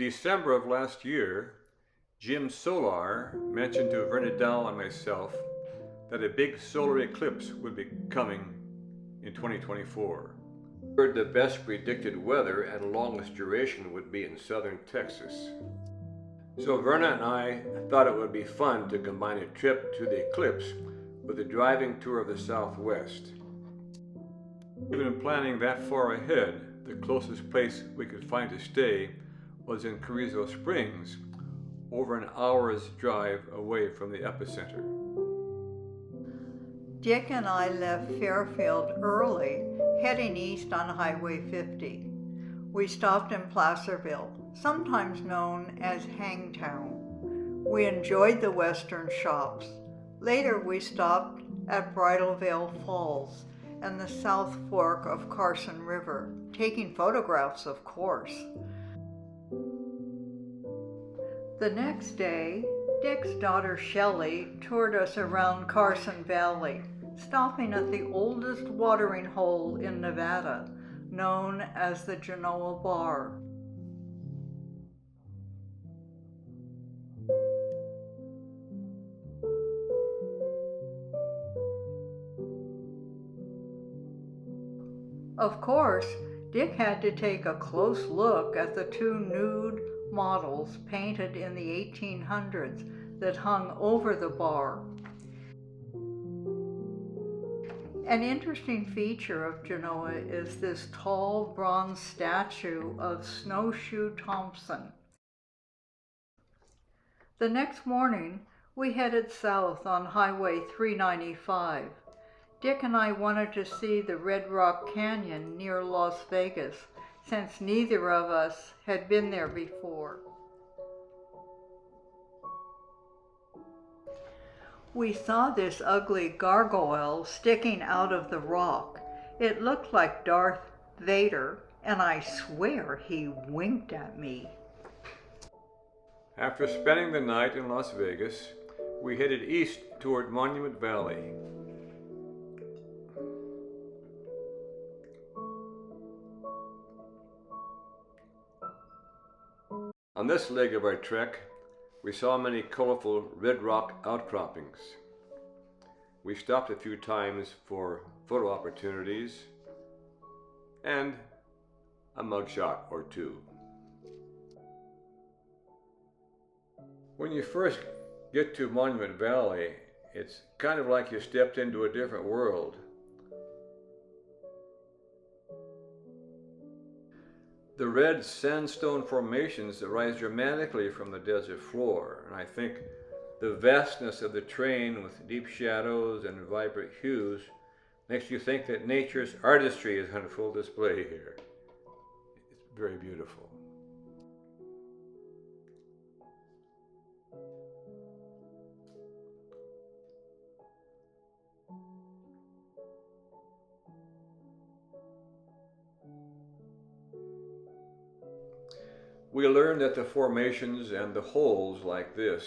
December of last year, Jim Solar mentioned to Vernadal and myself that a big solar eclipse would be coming in 2024. We heard the best predicted weather and longest duration would be in southern Texas. So Verna and I thought it would be fun to combine a trip to the eclipse with a driving tour of the Southwest. Even planning that far ahead, the closest place we could find to stay was in Carrizo Springs, over an hour's drive away from the epicenter. Dick and I left Fairfield early, heading east on Highway 50. We stopped in Placerville, sometimes known as Hangtown. We enjoyed the western shops. Later we stopped at Bridalveil Falls and the South Fork of Carson River, taking photographs, of course. The next day, Dick's daughter Shelley toured us around Carson Valley, stopping at the oldest watering hole in Nevada, known as the Genoa Bar. Of course, Dick had to take a close look at the two nude models painted in the 1800s that hung over the bar. An interesting feature of Genoa is this tall bronze statue of Snowshoe Thompson. The next morning, we headed south on Highway 395. Dick and I wanted to see the Red Rock Canyon near Las Vegas, since neither of us had been there before. We saw this ugly gargoyle sticking out of the rock. It looked like Darth Vader, and I swear he winked at me. After spending the night in Las Vegas, we headed east toward Monument Valley. On this leg of our trek, we saw many colorful red rock outcroppings. We stopped a few times for photo opportunities and a mugshot or two. When you first get to Monument Valley, it's kind of like you stepped into a different world. The red sandstone formations rise dramatically from the desert floor, and I think the vastness of the terrain with deep shadows and vibrant hues makes you think that nature's artistry is on full display here. It's very beautiful. We learned that the formations and the holes like this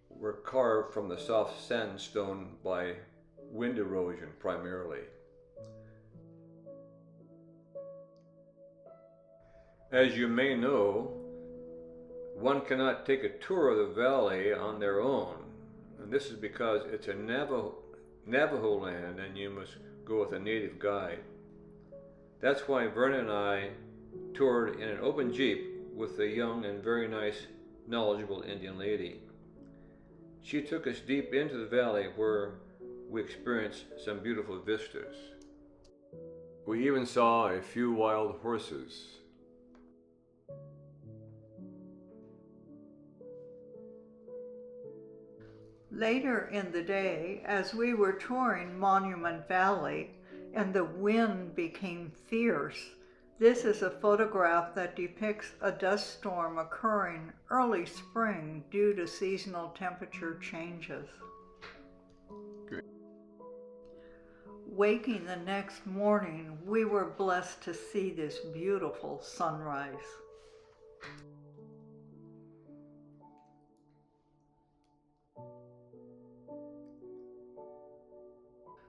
were carved from the soft sandstone by wind erosion primarily. As you may know, one cannot take a tour of the valley on their own, and this is because it's a Navajo land and you must go with a native guide. That's why Verna and I toured in an open Jeep with a young and very nice, knowledgeable Indian lady. She took us deep into the valley where we experienced some beautiful vistas. We even saw a few wild horses. Later in the day, as we were touring Monument Valley and the wind became fierce, this is a photograph that depicts a dust storm occurring early spring due to seasonal temperature changes. Good. Waking the next morning, we were blessed to see this beautiful sunrise.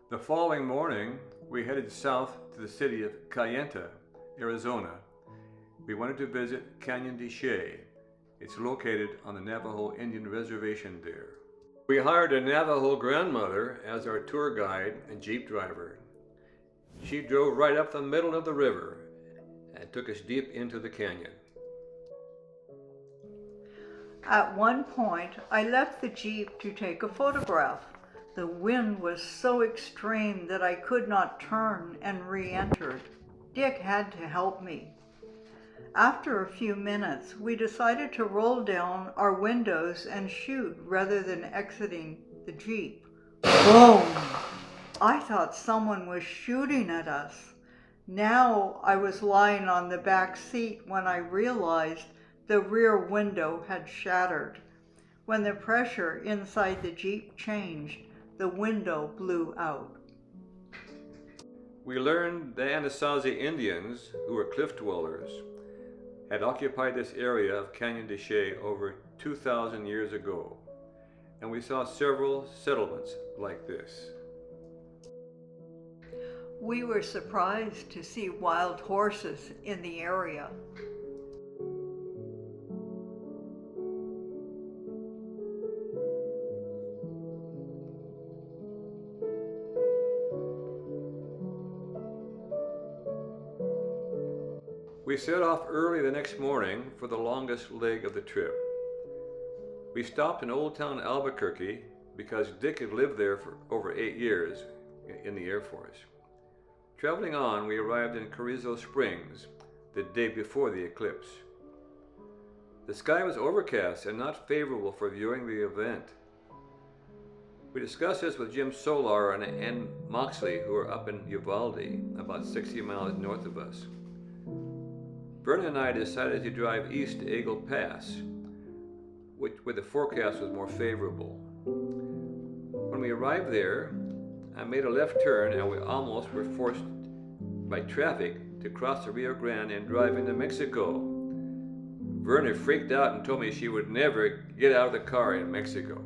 The following morning, we headed south to the city of Kayenta, Arizona, we wanted to visit Canyon de Chelly. It's located on the Navajo Indian Reservation there. We hired a Navajo grandmother as our tour guide and jeep driver. She drove right up the middle of the river and took us deep into the canyon. At one point, I left the jeep to take a photograph. The wind was so extreme that I could not turn and re-entered. Dick had to help me. After a few minutes, we decided to roll down our windows and shoot rather than exiting the jeep. Boom! I thought someone was shooting at us. Now I was lying on the back seat when I realized the rear window had shattered. When the pressure inside the jeep changed, the window blew out. We learned the Anasazi Indians, who were cliff dwellers, had occupied this area of Canyon de Chelly over 2,000 years ago, and we saw several settlements like this. We were surprised to see wild horses in the area. We set off early the next morning for the longest leg of the trip. We stopped in Old Town Albuquerque because Dick had lived there for over 8 years in the Air Force. Traveling on, we arrived in Carrizo Springs the day before the eclipse. The sky was overcast and not favorable for viewing the event. We discussed this with Jim Solar and Ann Moxley, who are up in Uvalde, about 60 miles north of us. Verna and I decided to drive east to Eagle Pass, where the forecast was more favorable. When we arrived there, I made a left turn and we almost were forced by traffic to cross the Rio Grande and drive into Mexico. Verna freaked out and told me she would never get out of the car in Mexico.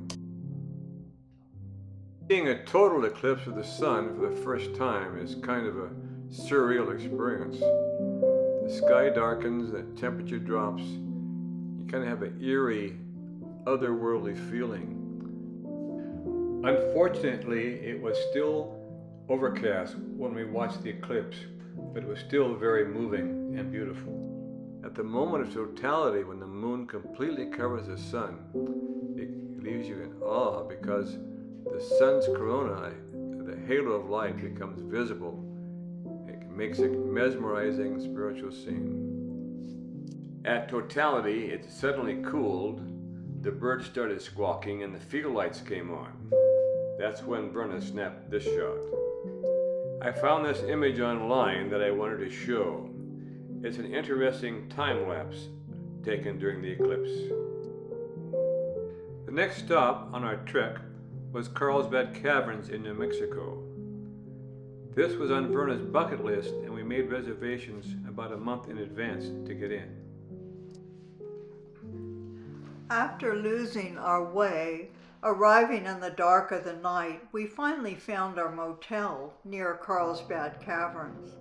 Seeing a total eclipse of the sun for the first time is kind of a surreal experience. The sky darkens, the temperature drops. You kind of have an eerie, otherworldly feeling. Unfortunately, it was still overcast when we watched the eclipse, but it was still very moving and beautiful. At the moment of totality, when the moon completely covers the sun, it leaves you in awe because the sun's corona, the halo of light, becomes visible. It makes a mesmerizing spiritual scene. At totality, it suddenly cooled, the birds started squawking, and the field lights came on. That's when Verna snapped this shot. I found this image online that I wanted to show. It's an interesting time lapse taken during the eclipse. The next stop on our trek was Carlsbad Caverns in New Mexico. This was on Verna's bucket list, and we made reservations about a month in advance to get in. After losing our way, arriving in the dark of the night, we finally found our motel near Carlsbad Caverns.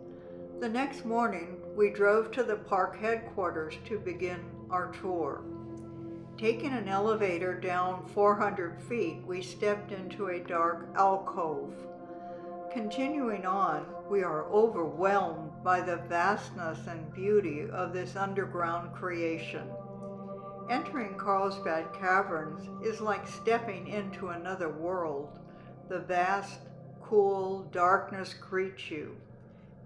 The next morning, we drove to the park headquarters to begin our tour. Taking an elevator down 400 feet, we stepped into a dark alcove. Continuing on, we are overwhelmed by the vastness and beauty of this underground creation. Entering Carlsbad Caverns is like stepping into another world. The vast, cool darkness greets you.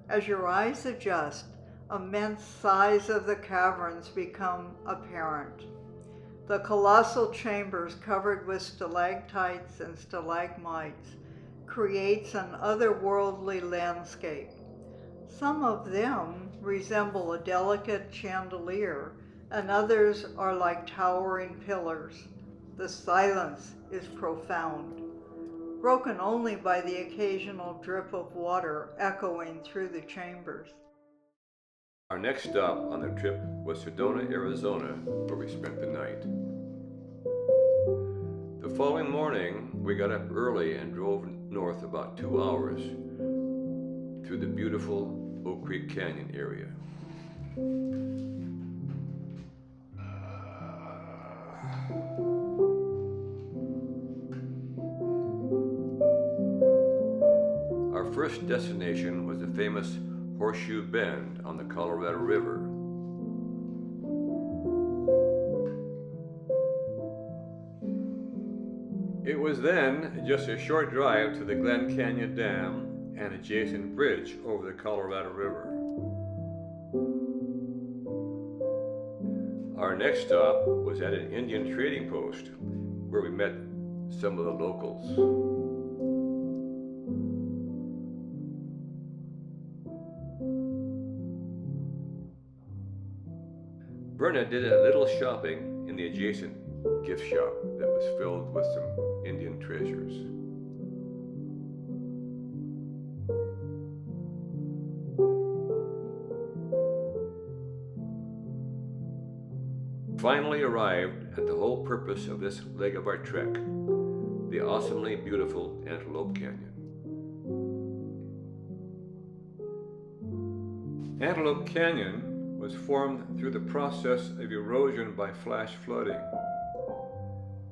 As your eyes adjust, immense size of the caverns become apparent. The colossal chambers covered with stalactites and stalagmites creates an otherworldly landscape. Some of them resemble a delicate chandelier, and others are like towering pillars. The silence is profound, broken only by the occasional drip of water echoing through the chambers. Our next stop on the trip was Sedona, Arizona, where we spent the night. The following morning, we got up early and drove north about 2 hours through the beautiful Oak Creek Canyon area. Our first destination was the famous Horseshoe Bend on the Colorado River. It was then just a short drive to the Glen Canyon Dam and adjacent bridge over the Colorado River. Our next stop was at an Indian trading post where we met some of the locals. Verna did a little shopping in the adjacent gift shop that was filled with some Indian treasures. Finally arrived at the whole purpose of this leg of our trek, the awesomely beautiful Antelope Canyon. Antelope Canyon was formed through the process of erosion by flash flooding.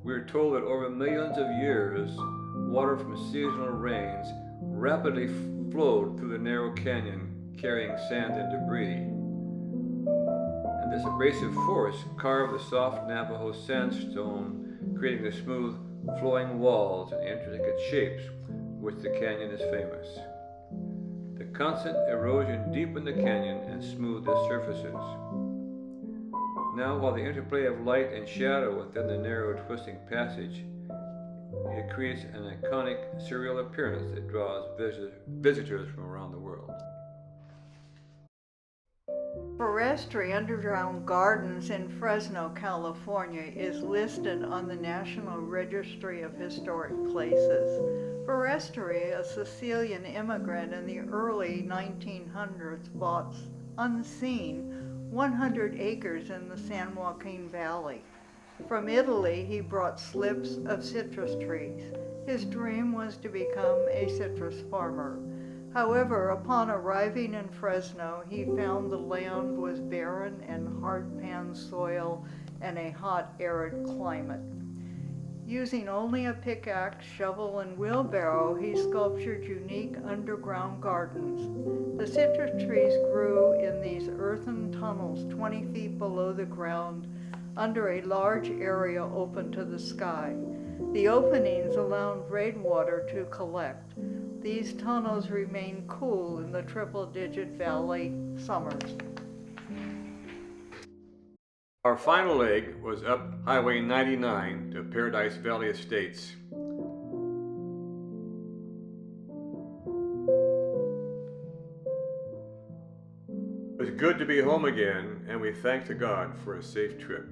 We are told that over millions of years, water from seasonal rains rapidly flowed through the narrow canyon, carrying sand and debris. And this abrasive force carved the soft Navajo sandstone, creating the smooth, flowing walls and intricate shapes which the canyon is famous. The constant erosion deepened the canyon and smoothed its surfaces. Now, while the interplay of light and shadow within the narrow, twisting passage, it creates an iconic, surreal appearance that draws visitors from around the world. Forestry Underground Gardens in Fresno, California is listed on the National Registry of Historic Places. Forestry, a Sicilian immigrant in the early 1900s, bought unseen 100 acres in the San Joaquin Valley. From Italy, he brought slips of citrus trees. His dream was to become a citrus farmer. However, upon arriving in Fresno, he found the land was barren and hard-pan soil and a hot, arid climate. Using only a pickaxe, shovel, and wheelbarrow, he sculptured unique underground gardens. The citrus trees grew in these earthen tunnels 20 feet below the ground under a large area open to the sky. The openings allowed rainwater to collect. These tunnels remain cool in the triple-digit valley summers. Our final leg was up Highway 99 to Paradise Valley Estates. It was good to be home again, and we thanked God for a safe trip.